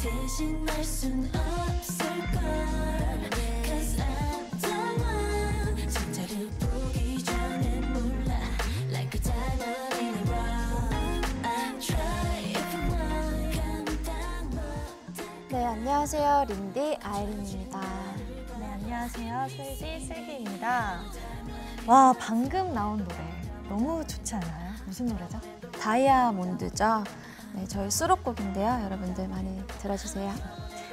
대신 말 순 없을걸. Cause I'm the one. 진짜를 보기 전에 몰라. Like a diamond in a rough. I'll try if you want. 감당 못해. 네, 안녕하세요. 린디 아이린입니다. 네, 안녕하세요. 슬기입니다. 와, 방금 나온 노래 너무 좋지 않아요? 무슨 노래죠? 다이아몬드죠. 네, 저희 수록곡인데요. 여러분들 많이 들어주세요.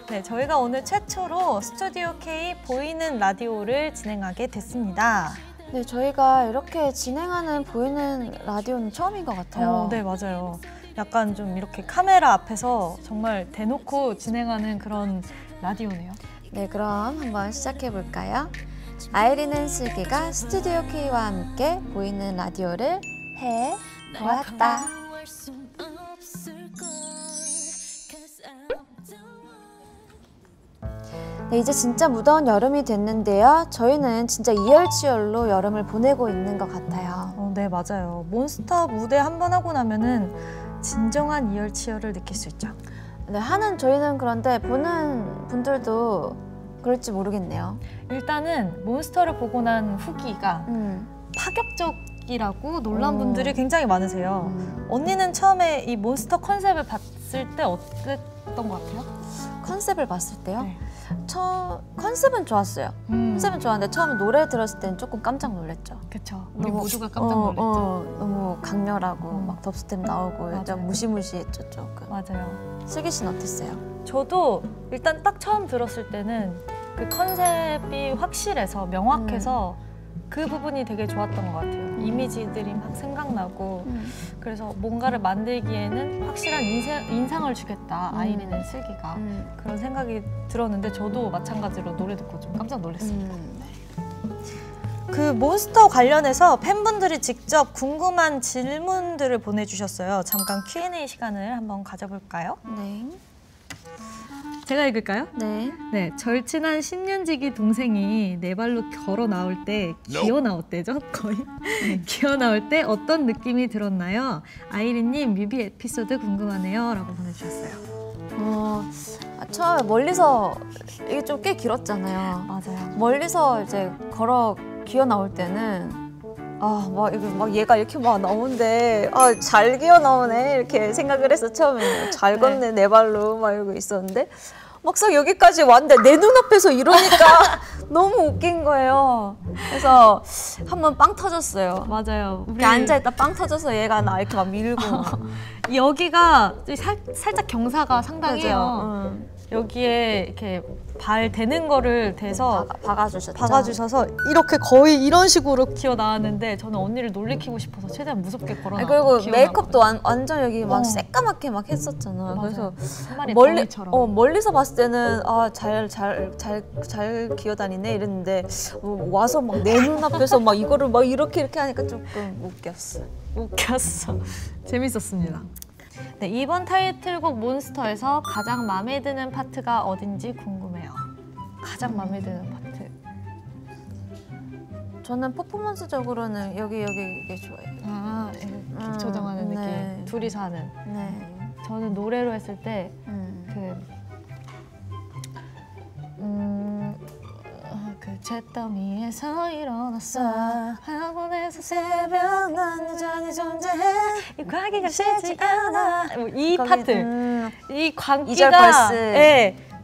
네, 저희가 오늘 최초로 스튜디오 K 보이는 라디오를 진행하게 됐습니다. 네, 저희가 이렇게 진행하는 보이는 라디오는 처음인 것 같아요. 네, 맞아요. 약간 좀 이렇게 카메라 앞에서 정말 대놓고 진행하는 그런 라디오네요. 네, 그럼 한번 시작해 볼까요? 아이린은 슬기가 스튜디오 K와 함께 보이는 라디오를 해 보았다. 네, 이제 진짜 무더운 여름이 됐는데요. 저희는 진짜 이열치열로 여름을 보내고 있는 것 같아요. 네, 맞아요. 몬스터 무대 한 번 하고 나면은 진정한 이열치열을 느낄 수 있죠. 네, 하는 저희는 그런데 보는 분들도 그럴지 모르겠네요. 일단은 몬스터를 보고 난 후기가 파격적이라고 놀란 분들이 굉장히 많으세요. 언니는 처음에 이 몬스터 컨셉을 봤을 때 어땠던 것 같아요? 컨셉을 봤을 때요? 네. 컨셉은 좋았어요. 컨셉은 좋았는데 처음에 노래 들었을 때는 조금 깜짝 놀랐죠. 그쵸. 우리 모두가 깜짝 놀랐죠. 너무 강렬하고 막 덥스텝 나오고 약간 맞아요. 무시무시했죠, 조금. 맞아요. 슬기 씨는 어땠어요? 저도 일단 딱 처음 들었을 때는 그 컨셉이 확실해서 명확해서 그 부분이 되게 좋았던 것 같아요. 이미지들이 막 생각나고 그래서 뭔가를 만들기에는 확실한 인상을 주겠다, 아이린은 슬기가. 그런 생각이 들었는데 저도 마찬가지로 노래 듣고 좀 깜짝 놀랐습니다. 그 몬스터 관련해서 팬분들이 직접 궁금한 질문들을 보내주셨어요. 잠깐 Q&A 시간을 한번 가져볼까요? 네. 제가 읽을까요? 네. 네, 절친한 10년지기 동생이 네 발로 걸어 나올 때 기어 나왔대죠? 거의? 기어 나올 때 어떤 느낌이 들었나요? 아이린님 뮤비 에피소드 궁금하네요. 라고 보내주셨어요. 처음에 멀리서 이게 좀 꽤 길었잖아요. 맞아요. 멀리서 이제 기어 나올 때는 막 얘가 이렇게 막 나오는데 잘 기어 나오네 이렇게 생각을 해서 처음에 잘 걷네 네 발로 막 이러고 있었는데 막상 여기까지 왔는데 내 눈앞에서 이러니까 너무 웃긴 거예요. 그래서 한번 빵 터졌어요. 맞아요. 이렇게 앉아있다 빵 터져서 얘가 나 이렇게 막 밀고 여기가 살짝 경사가 상당해요. 맞아요. 여기에 이렇게 발 대는 거를 대서 박아주셔서 이렇게 거의 이런 식으로 기어 나왔는데 저는 언니를 놀래키고 싶어서 최대한 무섭게 걸어나왔고 그리고 메이크업도 완전 여기 막 새까맣게 막 했었잖아. 그래서 멀리서 봤을 때는 잘 기어다니네 이랬는데 와서 막 내 눈앞에서 막 이거를 막 이렇게 하니까 조금 웃겼어. 재밌었습니다. 네, 이번 타이틀곡 몬스터에서 가장 마음에 드는 파트가 어딘지 궁금해요. 가장 마음에 드는 파트. 저는 퍼포먼스적으로는 여기 이게 좋아해요. 기 조정하는 느낌. 네. 둘이서 하는. 네. 저는 노래로 했을 때 그 잿더미에서 일어났어 학원에서 새벽 난 여전히 존재해 이 과기가 싫지 않아 이 파트 이 광기가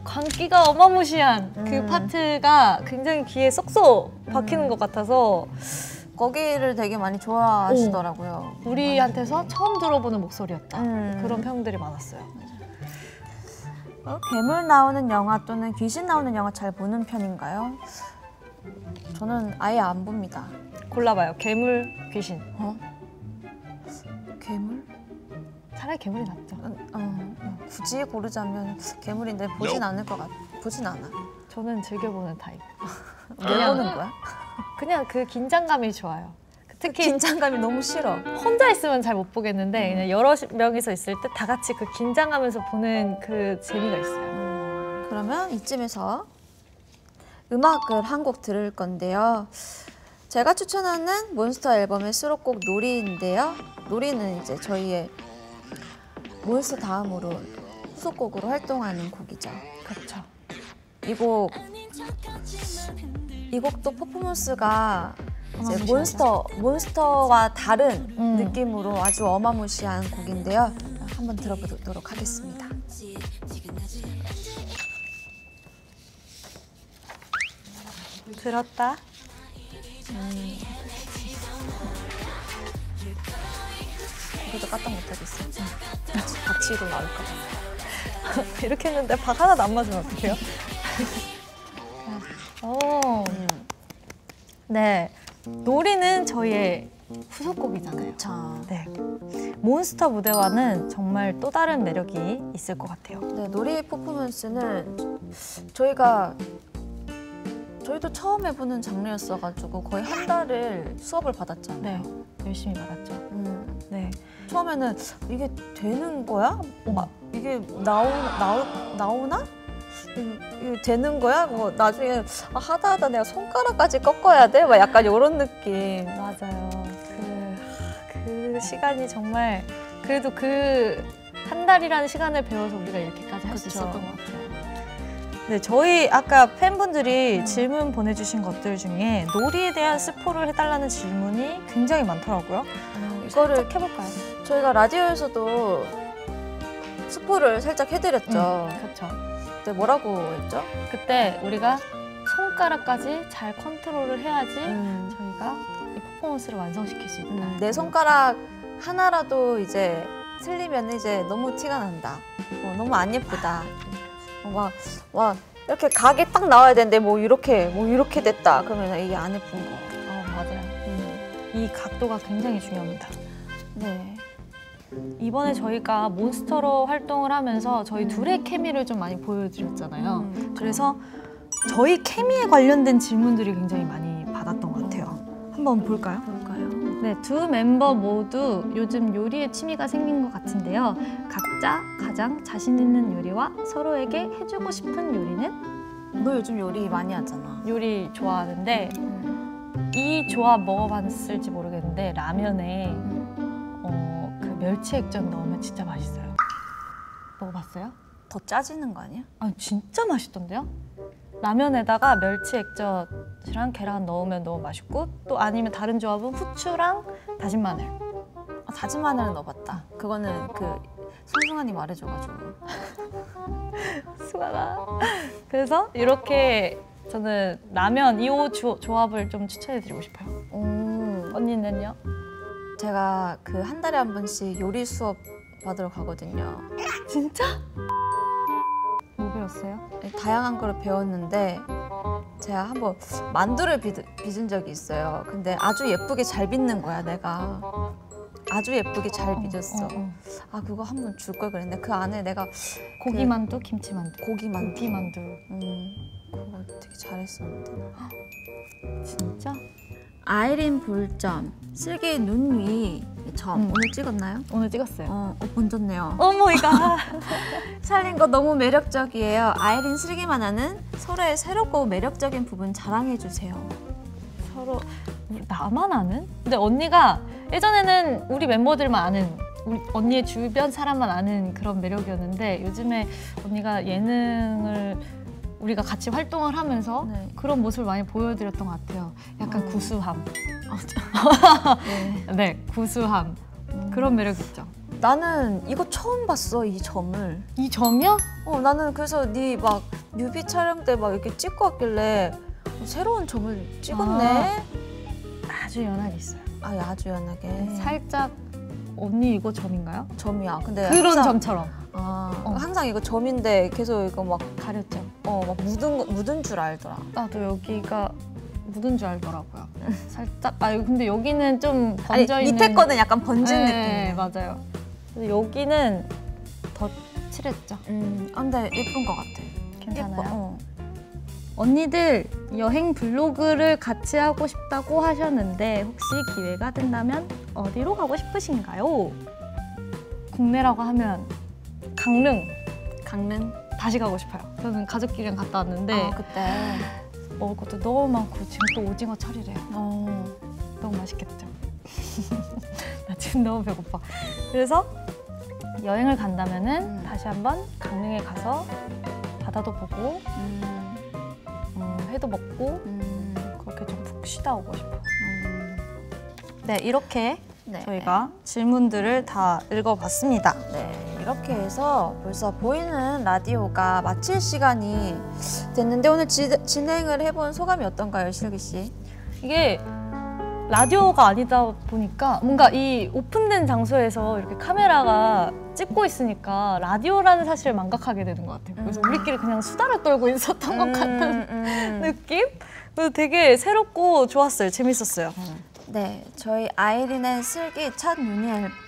광기가 어마무시한 그 파트가 굉장히 귀에 쏙쏙 박히는 것 같아서 거기를 되게 많이 좋아하시더라고요. 우리한테서 처음 들어보는 목소리였다 그런 평들이 많았어요. 괴물 나오는 영화 또는 귀신 나오는 영화 잘 보는 편인가요? 저는 아예 안 봅니다. 골라봐요. 괴물, 귀신. 괴물? 차라리 괴물이 낫죠. 굳이 고르자면 괴물인데 보진 않을 것 같아. 보진 않아. 저는 즐겨보는 타입. 왜 보는 거야? 그냥 그 긴장감이 좋아요. 특히 긴장감이 너무 싫어. 혼자 있으면 잘 못 보겠는데 그냥 여러 명이서 있을 때 다 같이 그 긴장하면서 보는 그 재미가 있어요. 그러면 이쯤에서 음악을 한 곡 들을 건데요. 제가 추천하는 몬스터 앨범의 수록곡 놀이인데요. 놀이는 이제 저희의 몬스터 다음으로 후속곡으로 활동하는 곡이죠. 그렇죠. 이 곡도 퍼포먼스가 이제 어마무시하죠. 몬스터와 다른 느낌으로 아주 어마무시한 곡인데요. 한번 들어보도록 하겠습니다. 들었다. 이것도 까딱 못하겠어. 박치로 나올까 봐. 이렇게 했는데 박 하나도 안 맞으면 어떡해요? 오. 네. 놀이는 저희의 후속곡이잖아요. 네. 몬스터 무대와는 정말 또 다른 매력이 있을 것 같아요. 네, 놀이 퍼포먼스는 저희도 처음 해보는 장르였어가지고 거의 한 달을 수업을 받았잖아요. 네. 열심히 받았죠. 네. 처음에는 이게 되는 거야? 이게 나오나? 이게 되는 거야? 뭐 나중에 하다 내가 손가락까지 꺾어야 돼? 막 약간 이런 느낌. 맞아요. 그 시간이 정말 그래도 그 한 달이라는 시간을 배워서 우리가 이렇게까지 할 수 그쵸. 있었던 것 같아요. 네, 저희 아까 팬분들이 질문 보내주신 것들 중에 놀이에 대한 스포를 해달라는 질문이 굉장히 많더라고요. 이거를 살짝 해볼까요? 저희가 라디오에서도 스포를 살짝 해드렸죠. 그렇죠. 그때 뭐라고 했죠? 그때 우리가 손가락까지 잘 컨트롤을 해야지 저희가 이 퍼포먼스를 완성시킬 수 있다. 내 손가락 하나라도 이제 틀리면 이제 너무 티가 난다. 너무 안 예쁘다. 와 이렇게 각이 딱 나와야 되는데 뭐 이렇게 됐다. 그러면 이게 안 예쁜 거. 맞아요. 이 각도가 굉장히 중요합니다. 네. 이번에 저희가 몬스터로 활동을 하면서 저희 둘의 케미를 좀 많이 보여드렸잖아요. 그래서 저희 케미에 관련된 질문들이 굉장히 많이 받았던 것 같아요. 한번 볼까요? 네, 두 멤버 모두 요즘 요리에 취미가 생긴 것 같은데요. 각자 가장 자신 있는 요리와 서로에게 해주고 싶은 요리는? 너 요즘 요리 많이 하잖아. 요리 좋아하는데 이 조합 먹어봤을지 모르겠는데 라면에 그 멸치 액젓 넣으면 진짜 맛있어요. 먹어봤어요? 더 짜지는 거 아니야? 아 진짜 맛있던데요? 라면에다가 멸치 액젓이랑 계란 넣으면 너무 맛있고 또 아니면 다른 조합은 후추랑 다진 마늘. 다진 마늘은 넣어봤다. 그거는 그 손승환이 말해줘가지고. 수고하다. 그래서 이렇게 저는 라면 이 조합을 좀 추천해드리고 싶어요. 언니는요? 제가 그 한 달에 한 번씩 요리 수업 받으러 가거든요. 진짜? 뭐 배웠어요? 다양한 걸 배웠는데 제가 한번 만두를 빚은 적이 있어요. 근데 아주 예쁘게 잘 빚는 거야, 내가. 아주 예쁘게 잘 빚었어. 그거 한번 줄 걸 그랬는데 그 안에 내가 고기만두, 김치만두, 고기만두. 고기만두. 그거 되게 잘했었는데. 진짜? 아이린 볼점, 슬기 눈 위 점. 오늘 찍었나요? 오늘 찍었어요. 번졌네요. 어머 이거. 살린 거 너무 매력적이에요. 아이린, 슬기만 아는 서로의 새롭고 매력적인 부분 자랑해주세요. 서로 나만 아는? 근데 언니가 예전에는 우리 멤버들만 아는 언니의 주변 사람만 아는 그런 매력이었는데 요즘에 언니가 예능을 우리가 같이 활동을 하면서 그런 모습을 많이 보여드렸던 것 같아요. 약간 구수함. 네, 구수함. 그런 매력 있죠. 나는 이거 처음 봤어, 이 점을. 이 점이요? 나는 그래서 네 막 뮤비 촬영 때 막 이렇게 찍고 왔길래 새로운 점을 찍었네. 아주 연하게 있어요. 아주 연하게. 살짝 언니 이거 점인가요? 점이야. 근데 그런 항상, 점처럼. 항상 이거 점인데 계속 이거 막 가렸죠. 막 묻은 줄 알더라. 나도 여기가 묻은 줄 알더라고요. 살짝. 근데 여기는 좀 번져 있는. 밑에 거는 약간 번진 네, 느낌. 맞아요. 근데 여기는 더 칠했죠. 근데 예쁜 것 같아. 괜찮아요? 예뻐. 언니들 여행 블로그를 같이 하고 싶다고 하셨는데 혹시 기회가 된다면 어디로 가고 싶으신가요? 국내라고 하면 강릉 다시 가고 싶어요. 저는 가족끼리랑 갔다 왔는데 그때 먹을 것도 너무 많고 지금 또 오징어 철이래요. 너무 맛있겠죠? 나 지금 너무 배고파. 그래서 여행을 간다면은 다시 한번 강릉에 가서 바다도 보고 회도 먹고 그렇게 좀 푹 쉬다 오고 싶어요. 네, 이렇게 네. 저희가 질문들을 다 읽어봤습니다. 네, 이렇게 해서 벌써 보이는 라디오가 마칠 시간이 됐는데 오늘 진행을 해본 소감이 어떤가요, 실기 씨? 이게 라디오가 아니다 보니까 뭔가 이 오픈된 장소에서 이렇게 카메라가 찍고 있으니까 라디오라는 사실을 망각하게 되는 것 같아요. 그래서 우리끼리 그냥 수다를 떨고 있었던 것 같은 느낌? 그래서 되게 새롭고 좋았어요. 재밌었어요. 네, 저희 아이린 슬기 첫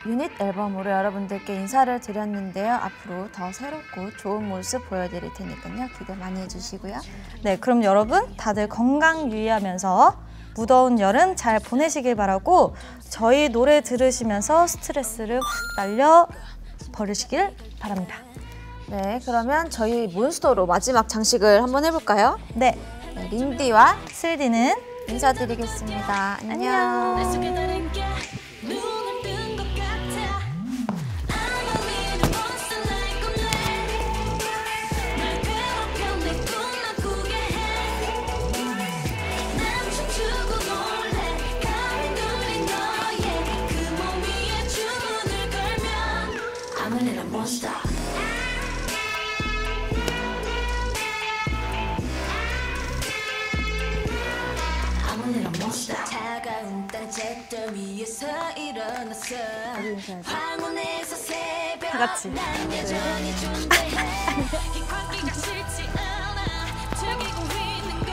유닛 앨범으로 여러분들께 인사를 드렸는데요. 앞으로 더 새롭고 좋은 모습 보여드릴 테니까요. 기대 많이 해주시고요. 네, 그럼 여러분 다들 건강 유의하면서 무더운 여름 잘 보내시길 바라고 저희 노래 들으시면서 스트레스를 확 날려 버리시길 바랍니다. 네, 그러면 저희 몬스터로 마지막 장식을 한번 해볼까요? 네, 네, 린디와 슬디는 인사드리겠습니다. 안녕. 날 속에 다른 게 눈을 뜬 것 같아. I'm a little monster like a man. 날 괴롭혀 내 꿈만 꾸게 해. 난 춤추고 놀래 가을 눌린 너의 그 몸 위에 주문을 걸면 I'm a little monster. 차가운 땅 잿돌 위에서 일어났어. 황혼에서 새벽 다 같이. 난 여전히 존재해. 이 광기가 싫지 않아. 즐기고 있는 걸